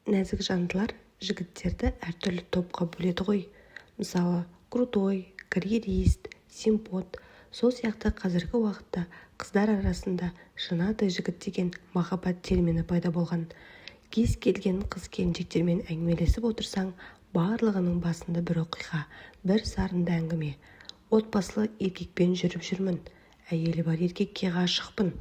нәзік жандылар жігіттерді әртүрлі топқа бөледі ғой. Мысалы, крутой, карьерист, симпот. Сол сияқты қазіргі уақытта қыздар арасында женатый жігіт деген махаббат термині пайда болған. Кез келген қыз-келіншектермен әңгімелесіп отырсаң, барлығының басында бір оқиға, бір сарынды әңгіме. Отбасылы еркекпен жүріп жүрмін. Әйелі бар еркекке ғашықпын.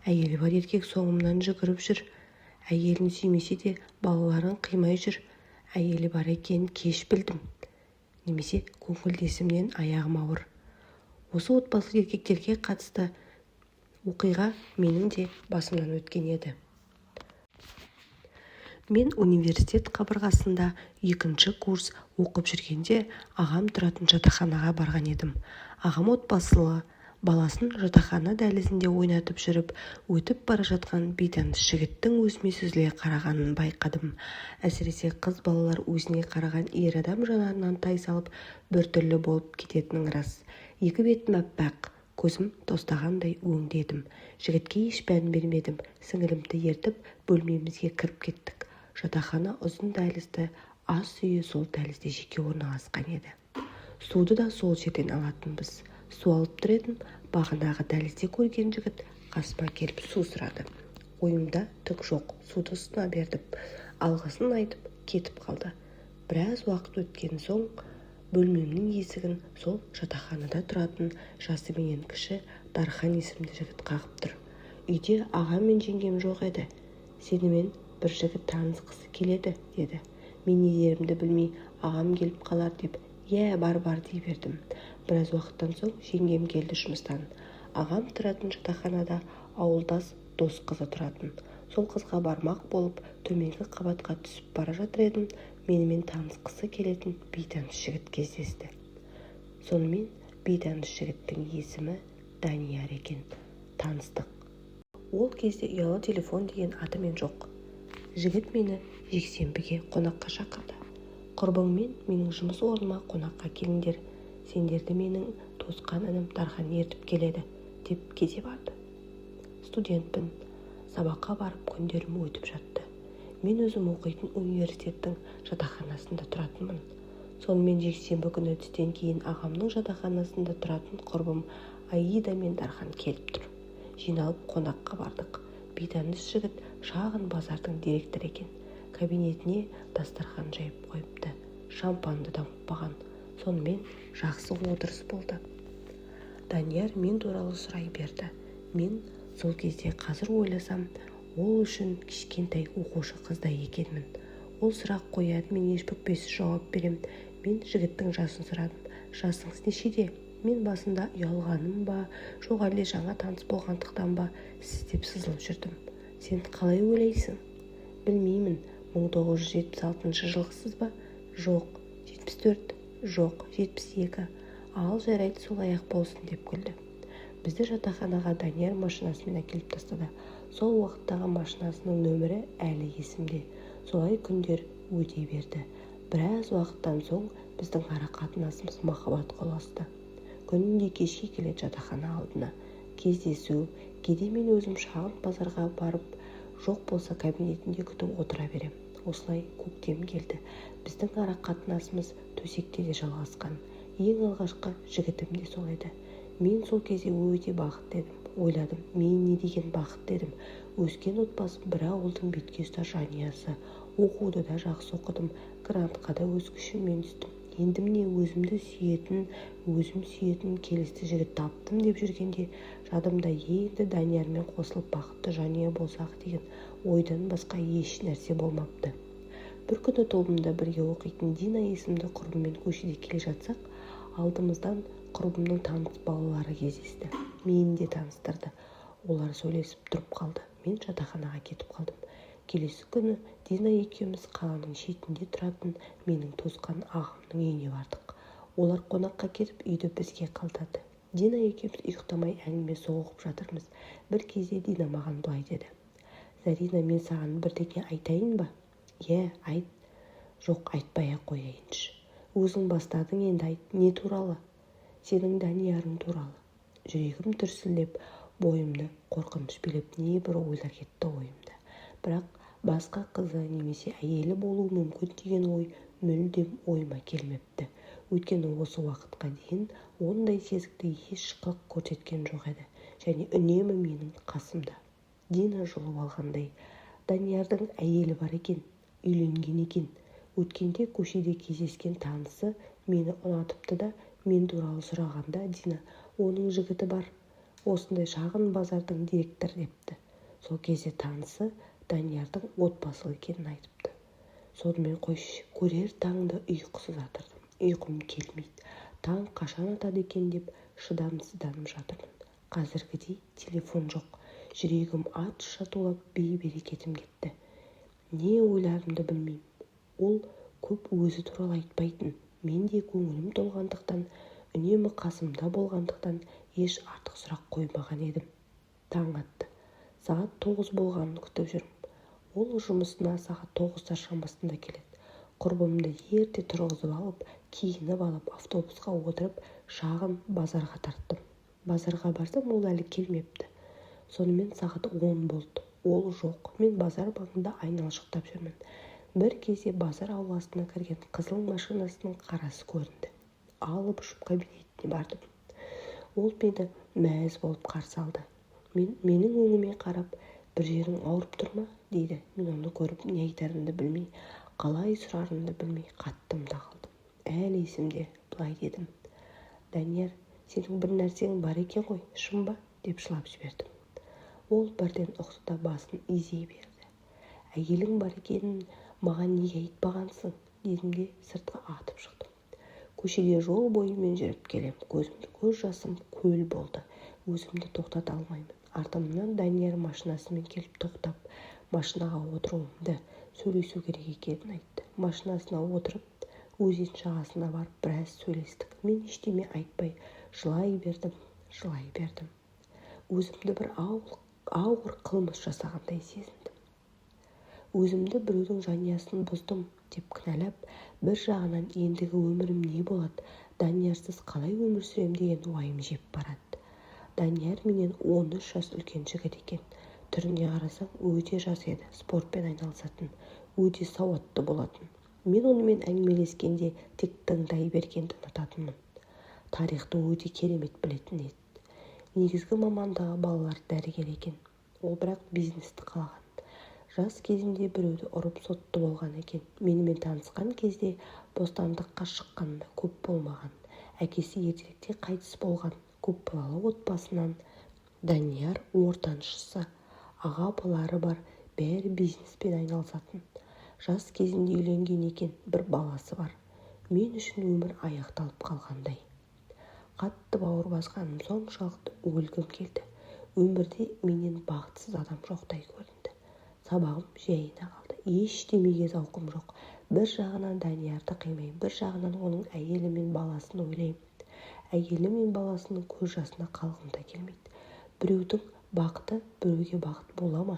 Әйелі бар еркек соңымнан жүгіріп жүр. Әйелін сүймесе де балаларын қимай жүр. Әйелі бар екенін кеш білдім. Немесе көңілдесімнен аяғым ауыр. Осы отбасылы еркектерге қатысты оқиға менің де басымнан өткен еді. Мен университет қабырғасында 2-ші курс оқып жүргенде ағам тұратын жатақханаға барған едім. Ағам отбасылы, баласын жатақхана дәлізінде ойнатып жүріп, өтіп бара жатқан бейтаныс жігіттің өзіме сүзіле қарағанын байқадым. Әсіресе қыз балалар өзіне қараған ер адам жанарынан тайсалып біртүрлі болып кететінің рас. Екі бетім аппақ, көзім тостағандай өңдедім. Жігітке еш мән бермедім. Сіңілімді ертіп бөлмемізге кіріп кеттік. Жатақхана ұзын дәлізді, ас үйі сол дәлізде жеке орналасқан еді. Суды да сол жерден алатынбыз. Су алып тұр едім, бағанағы дәлізде көрген жігіт қасыма келіп су сұрады. Ойымда түк жоқ, суды ұсына бердім. Алғысын айтып кетіп қалды. Біраз уақыт өткен соң бөлмемнің есігін сол жатақханада тұратын жасы менен кіші Дархан есімді жігіт қағып тұр. Үйде ағам мен жеңгем жоқ еді. Сенімен бір жігіт танысқысы келеді, деді. Мен не дерімді білмей, ағам келіп қалар деп, бар дей бердім. Біраз уақыттан соң жеңгем келді жұмыстан. Ағам тұратын жатақханада ауылдас дос қызы тұратын. Сол қызға бармақ болып, төменгі қабатқа түсіп бара жатыр едім, менімен танысқысы келетін бейтаныс жігіт кездесті. Сонымен бейтаныс жігіттің есімі Данияр екен. Таныстық. Ол кезде ұялы телефон деген атымен жоқ. Жігіт мені жексенбіге қонаққа шақырды. Құрбыңмен менің жұмыс орныма қонаққа келіңдер. Сендерді менің туысқан інім Дархан ертіп келеді, деп кете барды. Студентпін. Сабаққа барып күндерім өтіп жатты. Мен өзім оқитын университеттің жатақханасында тұратынмын. Сонымен жексенбі күні түстен кейін ағамның жатақханасында тұратын құрбым Аида мен Дархан келіп тұр. Жиналып қонаққа бардық. Бейтаныс жігіт шағын базардың директоры екен. Кабинетіне дастархан жайып қойыпты. Шампанды да ұмытпаған. Сонымен жақсы отырыс болды. Данияр мен туралы сұрай берді. Мен сол кезде қазір ойласам, ол үшін кішкентай оқушы қыздай екенмін. Ол сұрақ қояды, мен еш бүкпесіз жауап берем. Мен жігіттің жасын сұрадым. Жасыңыз нешеде? Мен басында ұялғаным ба, жоқ әлде жаңа таныс болғандықтан ба, сіз деп сызылып жүрдім. Сен қалай ойлайсың? Білмеймін, 1976 жылғысыз ба? Жоқ, 74, жоқ, 72. Ал жарайды, солай ақ болсын, деп күлді. Бізді жатақханаға Данияр машинасымен әкеліп тастады. Сол уақыттағы машинасының нөмірі әлі есімде. Солай күндер өте берді. Біраз уақыттан соң біздің ара қатынасымыз махаббатқа ұласты. Күнде кешке келеді жатақхана алдына. Кездесу, кейде мен өзім шағын базарға барып, жоқ болса кабинетінде күтіп отыра берем. Осылай көктем келді. Біздің ара қатынасымыз төсекте де жалғасқан. Ең алғашқы жігітім де сол еді. Мен сол кезде өте бақытты едім. Ойладым, мен не деген бақытты едім. Өскен отбасым бір ауылдың беткеұстар жанұясы. Оқуды да жақсы оқыдым. Грантқа да өз күшіммен түстім. Енді міне өзім сүйетін келісті жігіт таптым деп жүргенде жадымда енді Даниярмен қосылып бақытты жанұя болсақ деген ойдан басқа еш нәрсе болмапты. Бір күні тобымда бірге оқитын Дина есімді құрбыммен көшеде келе жатсақ, алдымыздан құрбымның таныс балалары кездесті. Мені де таныстырды. Олар сөйлесіп тұрып қалды. Мен жатақханаға кетіп қалдым. Келесі күні Дина екеуміз қаланың шетінде тұратын менің туысқан ағамның үйіне бардық. Олар қонаққа кетіп үйді бізге қалдырды. Дина екеуміз ұйықтамай әңгіме соғып жатырмыз. Бір кезде Дина маған былай деді. Зарина, мен саған бірдеңе айтайын ба? Айт. Жоқ, айтпай-ақ қояйыншы. Өзің бастадың, енді айт. Не туралы? Сенің Даниярың туралы. Жүрегім дүрсілдеп, бойымды қорқыныш билеп, не бір ойлар кетті ойымда. Бірақ басқа қызы немесе әйелі болуы мүмкін деген ой мүлдем ойыма келмепті. Өйткені осы уақытқа дейін ондай сезікті еш қылық көрсеткен жоқ еді және үнемі менің қасымда. Дина жұлып алғандай. Даниярдың әйелі бар екен, үйленген екен. Өткенде көшеде кездескен танысы мені ұнатыпты да мен туралы сұрағанда Дина оның жігіті бар, осындай шағын базардың директоры депті. Сол кезде танысы Даниярдың отбасылы екенін айтыпты. Сонымен қойшы, көрер таңды ұйқысыз жатырдым. Ұйқым келмейді. Таң қашан атады екен деп шыдамсызданып жатырмын. Қазіргідей телефон жоқ. Жүрегім атша тулап бей-берекетім кетті. Не ойларымды білмеймін. Ол көп өзі туралы айтпайтын. Мен де көңілім толғандықтан, үнемі қасымда болғандықтан еш артық сұрақ қоймаған едім. Таң атты. Сағат 9 болғанын күтіп жүрмін. Ол жұмысына сағат 9-та шамасында келеді. Құрбымды ерте тұрғызып алып, киініп алып, автобусқа отырып, шағын базарға тарттым. Базарға барсам, ол әлі келмепті. Сонымен сағат 10 болды. Ол жоқ. Мен базар маңында айналшықтап жүрмін. Бір кезде базар ауласына кірген қызыл машинасының қарасы көрінді. Алып ұшып кабинетіне бардым. Ол мені мәз болып қарсы алды. Менің өңіме қарап, бір жерің ауырып тұр ма? дейді. Мен оны көріп не айтарымды білмей, қалай сұрарымды білмей қаттым да қалдым. Әлі есімде, былай дедім. Данияр, сенің бір нәрсең бар екен ғой, шын ба? деп жылап жібердім. Ол бірден ұқты да басын изей берді. Әйелің бар екенін маған неге айтпағансың? дедім де сыртқа атып шықтым. Көшеде жол бойымен жүріп келем. Көз жасым көл болды. Өзімді тоқтата алмаймын. Артымнан Данияр машинасымен келіп тоқтап, машинаға отыруымды, сөйлесу керек екенін айтты. Машинасына отырып, өзен жағасына барып біраз сөйлестік. Мен ештеме айтпай жылай бердім. Өзімді бір ауыр қылмыс жасағандай сезіндім. Өзімді біреудің жанұясын бұздым деп кінәлап, бір жағынан ендігі өмірім не болады, Даниярсыз қалай өмір сүрем деген уайым жеп барады. Данияр менен 13 жас үлкен жігіт екен. Түріне қарасам өте жас еді, спортпен айналысатын, өте сауатты болатын. Мен онымен әңгімелескенде тек тыңдай бергенді ұнататынмын. Тарихты өте керемет білетін еді. Негізгі мамандығы балалар дәрігер екен. Ол бірақ бизнесті қалаған. Жас кезінде біреуді ұрып сотты болған екен. Менімен танысқан кезде бостандыққа шыққанда көп болмаған. Әкесі ертеректе қайтыс болған. Көп балалы отбасынан. Данияр ортаншысы. Аға-апалары бар, бәрі бизнеспен айналысатын. Жас кезінде үйленген екен, бір баласы бар. Мен үшін өмір аяқталып қалғандай. Қатты бауыр басқаным соншалықты өлгім келді. Өмірде менен бақытсыз адам жоқтай көрінді. Сабағым жайына қалды. Ештемеге зауқым жоқ. Бір жағынан Даниярды қимаймын, бір жағынан оның әйелі мен баласын ойлаймын. Әйелі мен баласының көз жасына қалғым да келмейді. Біреудің бақыты біреуге бақыт бола ма?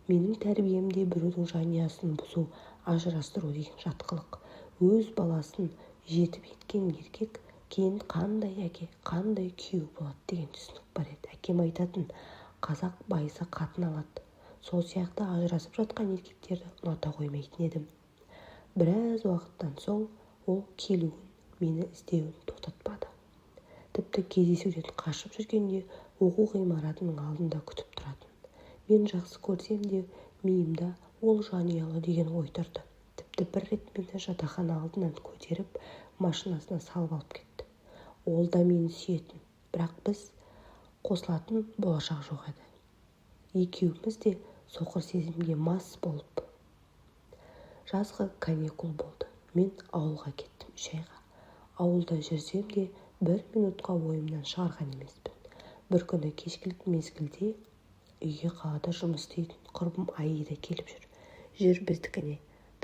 Менің тәрбиемде біреудің жанұясын бұзу, ажырастыру деген жатқылық. Өз баласын жетіп еткен еркек кейін қандай әке, қандай күйеу болады деген түсінік бар еді. Әкем айтатын, қазақ байыса қатын алады. Сол сияқты ажырасып жатқан еркектерді ұната қоймайтын едім. Біраз уақыттан соң ол келуін, мені іздеуін тоқтатпады. Тіпті кездесуден қашып жүргенде оқу ғимаратының алдында күтіп тұратын. Мен жақсы көрсем де миымда ол жанұялы деген ой тұрды. Тіпті бір рет мені жатақхана алдынан көтеріп, машинасына салып алып кетті. Ол да мені сүйетін, бірақ біз қосылатын болашақ жоқ еді. Екеуміз де соқыр сезімге мас болып. Жазғы каникул болды. Мен ауылға кеттім 3 айға. Ауылда жүрсем де 1 минутқа ойымнан шығарған емеспін. Бір күні кешкілік мезгілде үйге қалада жұмыс істейтін құрбым Аида келіп жүр. Жүр біздікіне,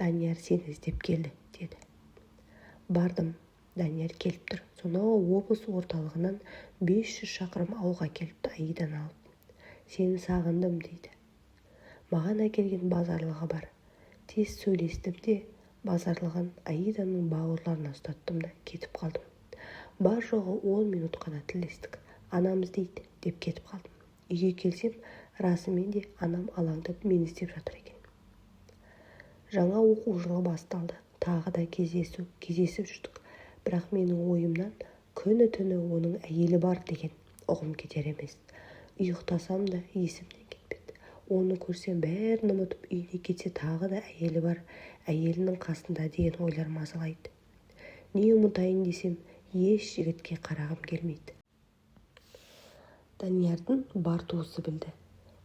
Данияр сені іздеп келді, деді. Бардым, Данияр келіп тұр. Сонау облыс орталығынан 500 шақырым ауылға келіпті Аиданы алып. Сені сағындым, дейді. Маған әкелген базарлығы бар. Тез сөйлестім де, базарлығын Аиданың бауырларына ұстаттым да кетіп қалдым. Бар жоғы 10 минут қана тілдестік. Анамыз дейді, деп кетіп қалдым. Үйге келсем, Расымен де анам алаңдап мені іздеп жатыр екен. Жаңа оқу жылы басталды. Тағы да кездесіп жүрдік. Бірақ менің ойымнан күні-түні оның әйелі бар деген ұғым кетер емес. Ұйықтасам да есімнен кетпеді. Оны көрсем бәрін ұмытып үйіне кетсе тағы да әйелі бар, әйелінің қасында деген ойлар мазалайды. Не ұмытайын десем, еш жігітке қарағым келмейді. Даниярдың бар туысы білді.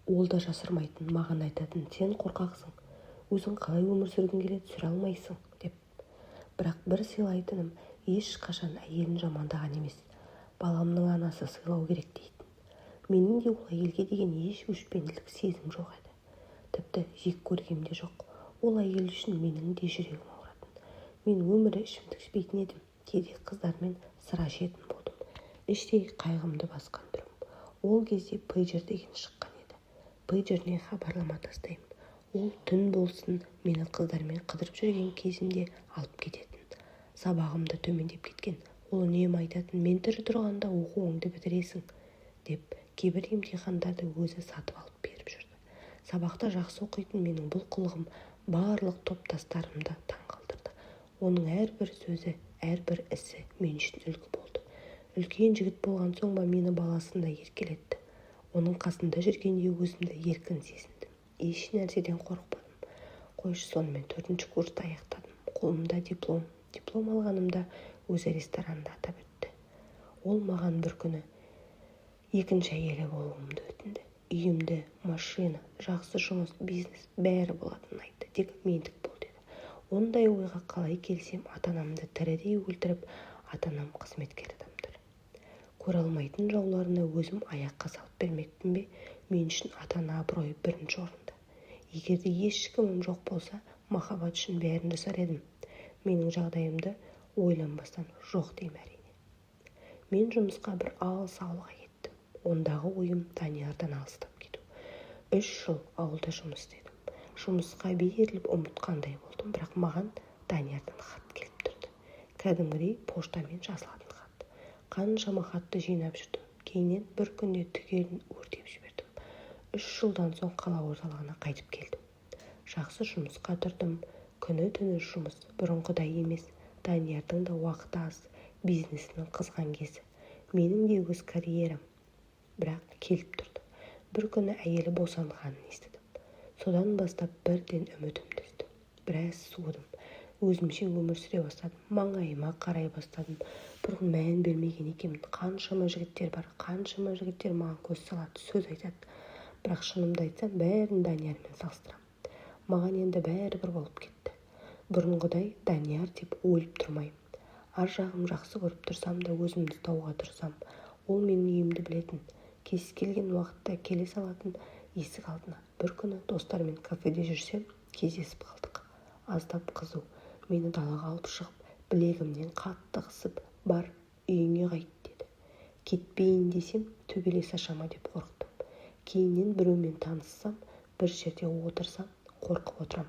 Ол да жасырмайтын, маған айтатын: сен қорқақсың, өзің қалай өмір сүргің келеді, сүре алмайсың деп. Бірақ бір сыйлайтыным, ешқашан әйелін жамандаған емес. Баламның анасы сыйлау керек дейтін. Менің де ол әйелге деген еш өшпенділік сезім жоқ еді. Тіпті жек көргем де жоқ. Ол әйел үшін менің де жүрегім ауыратын. Мен өмірі ішімдік ішпейтін едім. Кейде қыздармен сыра ішетін болдым. Іштей қайғымды басқан тұрым. Ол кезде пейджер деген шыққан еді. Пейджеріне хабарлама тастаймын. Ол түн болсын мені қыздармен қыдырып жүрген кезімде алып кететін. Сабағымда төмендеп кеткен. Ол үнемі айтатын: мен тірі тұрғанда оқуыңды бітіресің деп. Кейбір емтихандарды өзі сатып алып беріп жүрді. Сабақта жақсы оқитын менің бұл қылығым барлық топтастарымды таңқалдырды. Оның әрбір сөзі, әрбір ісі мен үшін үлгі болды. Үлкен жігіт болған соң ба мені баласындай еркелетті. Оның қасында жүргенде өзімді еркін сезіндім. Еш нәрседен қорықпадым. Қойшы, сонымен 4-ші курсты аяқтадым. Қолымда диплом. Диплом алғанымда өзі ресторанында атап өтті. Ол маған бір күні екінші әйелі болуымды өтінді. Үйімді, машина, жақсы жұмыс, бизнес бәрі болатынын айтты. Тек мендік бол деді. Ондай ойға қалай келсем, ата-анамды тірідей өлтіріп, ата-анам қызметкер адамдар. Көре алмайтын жауларына өзім аяққа салып бермекпін бе? Мен үшін ата-ана абыройы бірінші орында. Егер де ешкімім жоқ болса, махаббат үшін бәрін жасар едім. Менің жағдайымды ойланбастан жоқ деймін әрине. Мен жұмысқа бір алыс ауылға кеттім. Ондағы ойым Даниярдан алыстап кету. 3 жыл ауылда жұмыс істедім. Жұмысқа беріліп ұмытқандай болдым, бірақ маған Даниярдан хат келіп тұрды. Кәдімгідей поштамен жазылатын хат. Қаншама хатты жинап жүрдім. Кейіннен бір күнде түгелін өртеп жібердім. 3 жылдан соң қала орталығына қайтып келдім. Жақсы жұмысқа тұрдым. Күні-түні жұмыс, бұрынғыдай емес. Даниярдың да уақыты аз, бизнесінің қызған кезі. Менің де өз карьерам бірақ келіп тұрды. Бір күні әйелі босанғанын естідім. Содан бастап бірден үмітім түсті. Біраз суыдым. Өзімше өмір сүре бастадым. Маңайыма қарай бастадым. Бұрын мән бермеген екенмін. Қаншама жігіттер бар, қаншама жігіттер маған көз салады, сөз айтады. Бірақ шынымды айтсам, бәрін Даниярмен салыстырамын. Маған енді бәрібір болып кетті. Бұрынғыдай Данияр деп өліп тұрмаймын. Ар жағым жақсы көріп тұрсам да өзімді тауға тұрсам. Ол менің үйімді білетін. Кез келген уақытта келе салатын есік алдына. Бір күні достармен кафеде жүрсем, кездесіп қалдық. Аздап қызу. Мені далаға алып шығып, білегімнен қатты қысып, бар, үйіңе қайт деді. Кетпейін десем, төбелес ашама деп қорықтым. Кейіннен біреумен таныссам, бір жерде отырсам, қорқып отырам.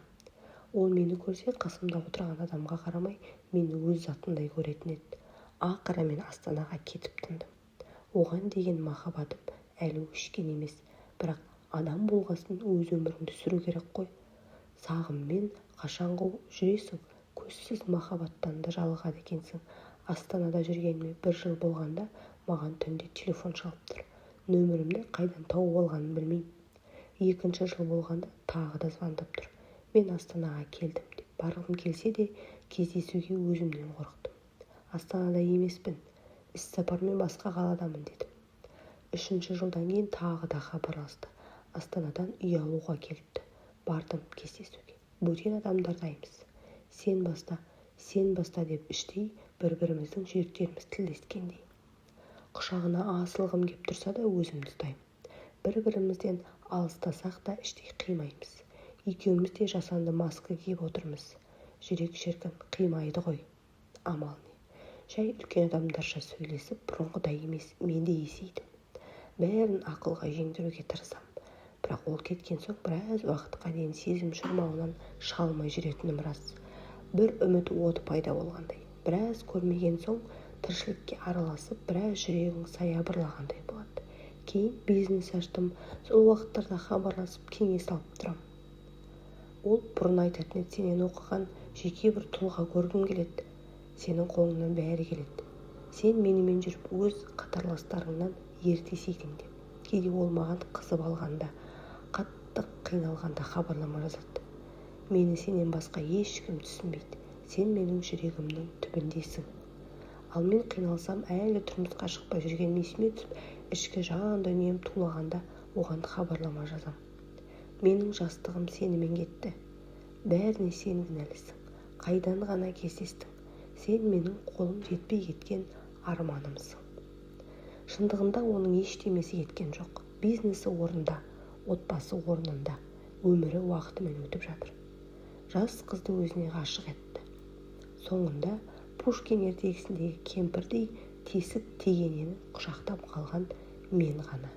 Ол мені көрсе, қасымда отырған адамға қарамай, мені өз затындай көретін еді. Ақыры мен Астанаға кетіп тындым. Оған деген махаббатым әлі өшкен емес, бірақ адам болғасын өз өміріңді сүру керек қой. Сағыммен қашанғы жүресің, көзсіз махаббаттан да жалығады екенсің. Астанада жүргеніме 1 жыл болғанда маған түнде телефон шалып тұр. Нөмірімді қайдан тауып алғанын білмеймін. 2 жыл болғанда тағы да звондап тұр. Мен Астанаға келдім деп барғым келсе де кездесуге өзімнен қорықтым. Астанада емеспін, іс-сапармен басқа қаладамын дедім. 3 жылдан кейін тағы да хабарласты. Астанадан үй алуға келіпті. Бардым кездесуге. Бөтен адамдардаймыз. Сен баста деп іштей бір-біріміздің жүректеріміз тілдескендей. Құшағына асылғым кеп тұрса да өзімді ұстаймын. Бір-бірімізден алыстасақ та іштей қимаймыз. Екеуміз де жасанды маска киіп отырмыз. Жүрек шіркін қимайды ғой. Амал не? Жай үлкен адамдарша сөйлесіп, бұрынғыдай емес, мен де есейдім. Бәрін ақылға жеңдіруге тырысам. Бірақ ол кеткен соң біраз уақытқа дейін сезім шырмауынан шыға алмай жүретінім рас. Бір үміт оты пайда болғандай. Біраз көрмеген соң тіршілікке араласып, біраз жүрегің саябырлағандай болады. кейін бизнес аштым. Сол уақыттарда хабарласып кеңес алып тұрам. Ол бұрын айтатын еді, сенен оқыған жеке бір тұлға көргім келеді. Сенің қолыңнан бәрі келеді. Сен менімен жүріп өз қатарластарыңнан ерте есейдің деп. Кейде ол маған қызып алғанда, қатты қиналғанда хабарлама жазады. Мені сенен басқа ешкім түсінбейді. Сен менің жүрегімнің түбіндесің. Ал мен қиналсам, әлі тұрмысқа шықпай жүрген есіме түсіп, ішкі жан дүнием тулағанда оған хабарлама жазам. Менің жастығым сенімен кетті. Бәріне сен кінәлісің. Қайдан ғана кездестің. Сен менің қолым жетпей кеткен арманымсың. Шындығында оның ештемесі кеткен жоқ. Бизнесі орнында, отбасы орнында, өмірі уақытымен өтіп жатыр. Жас қызды өзіне ғашық етті. Соңында Пушкин ертегісіндегі кемпірдей тесік тегенені құшақтап қалған мен ғана.